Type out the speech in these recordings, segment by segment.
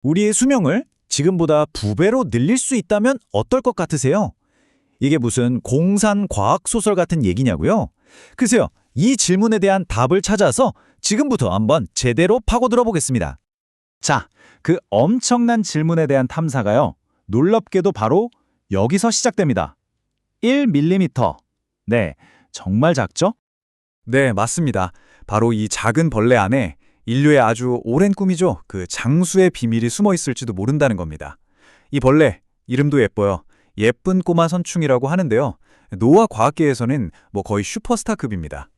우리의 수명을 지금보다 2배로 늘릴 수 있다면 어떨 것 같으세요? 이게 무슨 공산 과학 소설 같은 얘기냐고요? 글쎄요, 이 질문에 대한 답을 찾아서 지금부터 한번 제대로 파고들어 보겠습니다. 자, 그 엄청난 질문에 대한 탐사가요, 놀랍게도 바로 여기서 시작됩니다. 1mm. 네, 정말 작죠? 네, 맞습니다. 바로 이 작은 벌레 안에 인류의 아주 오랜 꿈이죠. 그 장수의 비밀이 숨어 있을지도 모른다는 겁니다. 이 벌레, 이름도 예뻐요. 예쁜 꼬마 선충이라고 하는데요. 노화 과학계에서는 거의 슈퍼스타급입니다.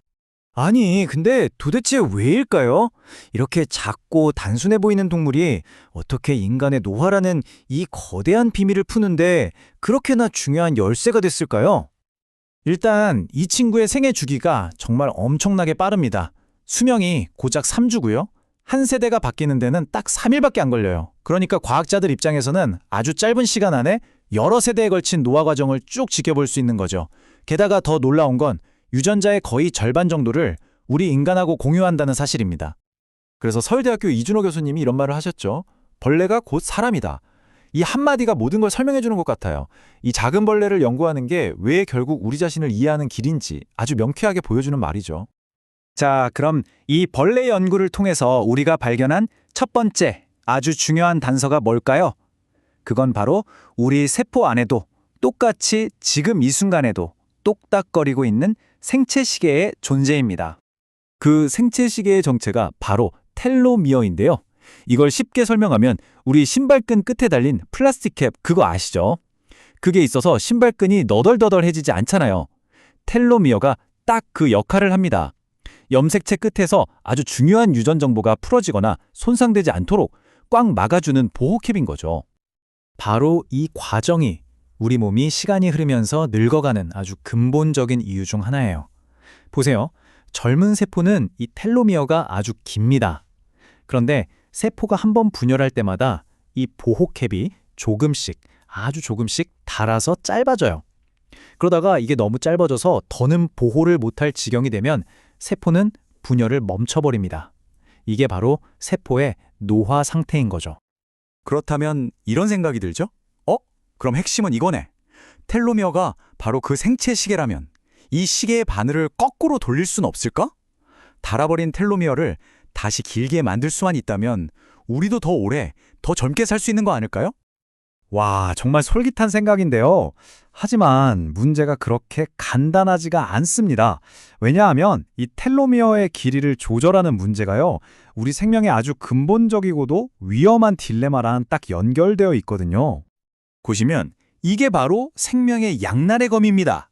아니, 근데 도대체 왜일까요? 이렇게 작고 단순해 보이는 동물이 어떻게 인간의 노화라는 이 거대한 비밀을 푸는데 그렇게나 중요한 열쇠가 됐을까요? 일단 이 친구의 생애 주기가 정말 엄청나게 빠릅니다. 수명이 고작 3주고요. 한 세대가 바뀌는 데는 딱 3일밖에 안 걸려요. 그러니까 과학자들 입장에서는 아주 짧은 시간 안에 여러 세대에 걸친 노화 과정을 쭉 지켜볼 수 있는 거죠. 게다가 더 놀라운 건 유전자의 거의 절반 정도를 우리 인간하고 공유한다는 사실입니다. 그래서 서울대학교 이준호 교수님이 이런 말을 하셨죠. 벌레가 곧 사람이다. 이 한마디가 모든 걸 설명해 주는 것 같아요. 이 작은 벌레를 연구하는 게 왜 결국 우리 자신을 이해하는 길인지 아주 명쾌하게 보여주는 말이죠. 자, 그럼 이 벌레 연구를 통해서 우리가 발견한 첫 번째 아주 중요한 단서가 뭘까요? 그건 바로 우리 세포 안에도 똑같이 지금 이 순간에도 똑딱거리고 있는 생체 시계의 존재입니다. 그 생체 시계의 정체가 바로 텔로미어인데요. 이걸 쉽게 설명하면 우리 신발끈 끝에 달린 플라스틱 캡 그거 아시죠? 그게 있어서 신발끈이 너덜너덜해지지 않잖아요. 텔로미어가 딱 그 역할을 합니다. 염색체 끝에서 아주 중요한 유전 정보가 풀어지거나 손상되지 않도록 꽉 막아주는 보호캡인 거죠. 바로 이 과정이 우리 몸이 시간이 흐르면서 늙어가는 아주 근본적인 이유 중 하나예요. 보세요. 젊은 세포는 이 텔로미어가 아주 깁니다. 그런데 세포가 한번 분열할 때마다 이 보호캡이 조금씩, 아주 조금씩 닳아서 짧아져요. 그러다가 이게 너무 짧아져서 더는 보호를 못할 지경이 되면 세포는 분열을 멈춰버립니다. 이게 바로 세포의 노화 상태인 거죠. 그렇다면 이런 생각이 들죠? 그럼 핵심은 이거네. 텔로미어가 바로 그 생체 시계라면 이 시계의 바늘을 거꾸로 돌릴 수는 없을까? 닳아버린 텔로미어를 다시 길게 만들 수만 있다면 우리도 더 오래, 더 젊게 살 수 있는 거 아닐까요? 와, 정말 솔깃한 생각인데요. 하지만 문제가 그렇게 간단하지가 않습니다. 왜냐하면 이 텔로미어의 길이를 조절하는 문제가요, 우리 생명의 아주 근본적이고도 위험한 딜레마랑 딱 연결되어 있거든요. 보시면 이게 바로 생명의 양날의 검입니다.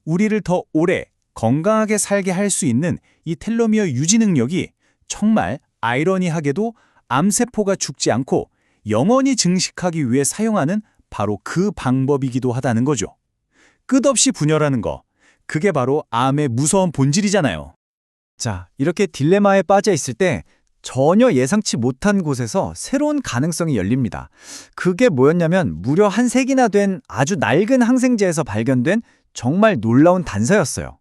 우리를 더 오래 건강하게 살게 할 수 있는 이 텔로미어 유지 능력이 정말 아이러니하게도 암세포가 죽지 않고 영원히 증식하기 위해 사용하는 바로 그 방법이기도 하다는 거죠. 끝없이 분열하는 거, 그게 바로 암의 무서운 본질이잖아요. 자, 이렇게 딜레마에 빠져 있을 때 전혀 예상치 못한 곳에서 새로운 가능성이 열립니다. 그게 뭐였냐면 무려 한 세기나 된 아주 낡은 항생제에서 발견된 정말 놀라운 단서였어요.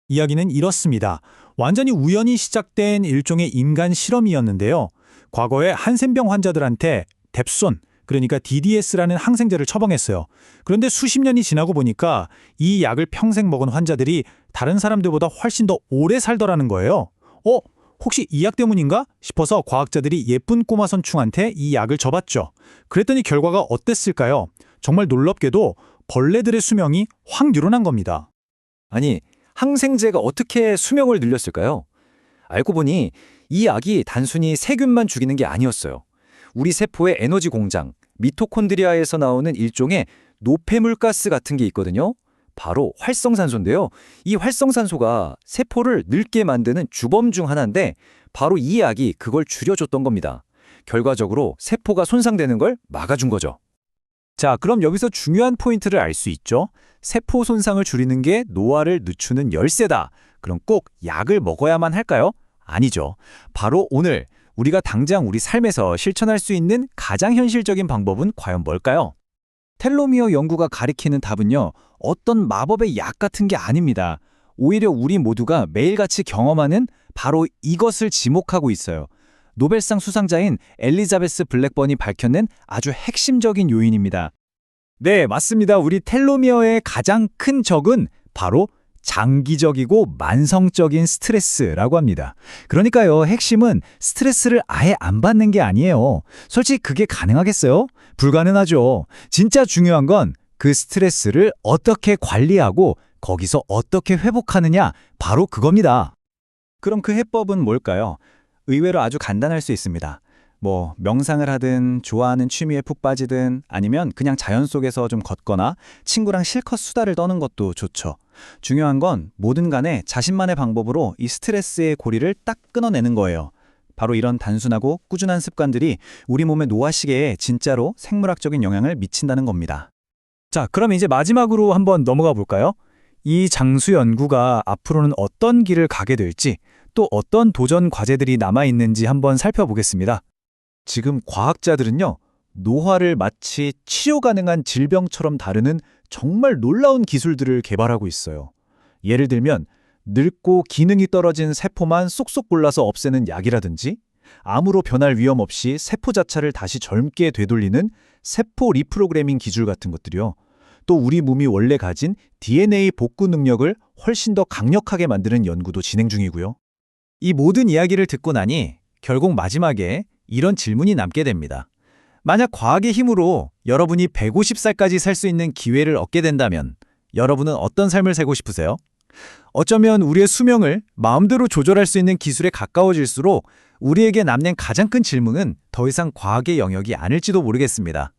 이야기는 이렇습니다. 완전히 우연히 시작된 일종의 인간 실험이었는데요. 과거에 한센병 환자들한테 뎁손, 그러니까 DDS라는 항생제를 처방했어요. 그런데 수십 년이 지나고 보니까 이 약을 평생 먹은 환자들이 다른 사람들보다 훨씬 더 오래 살더라는 거예요. 혹시 이 약 때문인가 싶어서 과학자들이 예쁜 꼬마 선충한테 이 약을 줘봤죠. 그랬더니 결과가 어땠을까요? 정말 놀랍게도 벌레들의 수명이 확 늘어난 겁니다. 아니, 항생제가 어떻게 수명을 늘렸을까요? 알고 보니 이 약이 단순히 세균만 죽이는 게 아니었어요. 우리 세포의 에너지 공장, 미토콘드리아에서 나오는 일종의 노폐물가스 같은 게 있거든요. 바로 활성산소인데요. 이 활성산소가 세포를 늙게 만드는 주범 중 하나인데 바로 이 약이 그걸 줄여줬던 겁니다. 결과적으로 세포가 손상되는 걸 막아준 거죠. 자, 그럼 여기서 중요한 포인트를 알 수 있죠. 세포 손상을 줄이는 게 노화를 늦추는 열쇠다. 그럼 꼭 약을 먹어야만 할까요? 아니죠. 바로 오늘 우리가 당장 우리 삶에서 실천할 수 있는 가장 현실적인 방법은 과연 뭘까요? 텔로미어 연구가 가리키는 답은요, 어떤 마법의 약 같은 게 아닙니다. 오히려 우리 모두가 매일같이 경험하는 바로 이것을 지목하고 있어요. 노벨상 수상자인 엘리자베스 블랙번이 밝혀낸 아주 핵심적인 요인입니다. 네, 맞습니다. 우리 텔로미어의 가장 큰 적은 바로 장기적이고 만성적인 스트레스라고 합니다. 그러니까요, 핵심은 스트레스를 아예 안 받는 게 아니에요. 솔직히 그게 가능하겠어요? 불가능하죠. 진짜 중요한 건 그 스트레스를 어떻게 관리하고 거기서 어떻게 회복하느냐, 바로 그겁니다. 그럼 그 해법은 뭘까요? 의외로 아주 간단할 수 있습니다. 명상을 하든 좋아하는 취미에 푹 빠지든 아니면 그냥 자연 속에서 좀 걷거나 친구랑 실컷 수다를 떠는 것도 좋죠. 중요한 건 뭐든 간에 자신만의 방법으로 이 스트레스의 고리를 딱 끊어내는 거예요. 바로 이런 단순하고 꾸준한 습관들이 우리 몸의 노화시계에 진짜로 생물학적인 영향을 미친다는 겁니다. 자, 그럼 이제 마지막으로 한번 넘어가 볼까요? 이 장수 연구가 앞으로는 어떤 길을 가게 될지, 또 어떤 도전 과제들이 남아있는지 한번 살펴보겠습니다. 지금 과학자들은요, 노화를 마치 치료 가능한 질병처럼 다루는 정말 놀라운 기술들을 개발하고 있어요. 예를 들면 늙고 기능이 떨어진 세포만 쏙쏙 골라서 없애는 약이라든지, 암으로 변할 위험 없이 세포 자체를 다시 젊게 되돌리는 세포 리프로그래밍 기술 같은 것들이요. 또 우리 몸이 원래 가진 DNA 복구 능력을 훨씬 더 강력하게 만드는 연구도 진행 중이고요. 이 모든 이야기를 듣고 나니 결국 마지막에 이런 질문이 남게 됩니다. 만약 과학의 힘으로 여러분이 150살까지 살 수 있는 기회를 얻게 된다면 여러분은 어떤 삶을 살고 싶으세요? 어쩌면 우리의 수명을 마음대로 조절할 수 있는 기술에 가까워질수록 우리에게 남는 가장 큰 질문은 더 이상 과학의 영역이 아닐지도 모르겠습니다.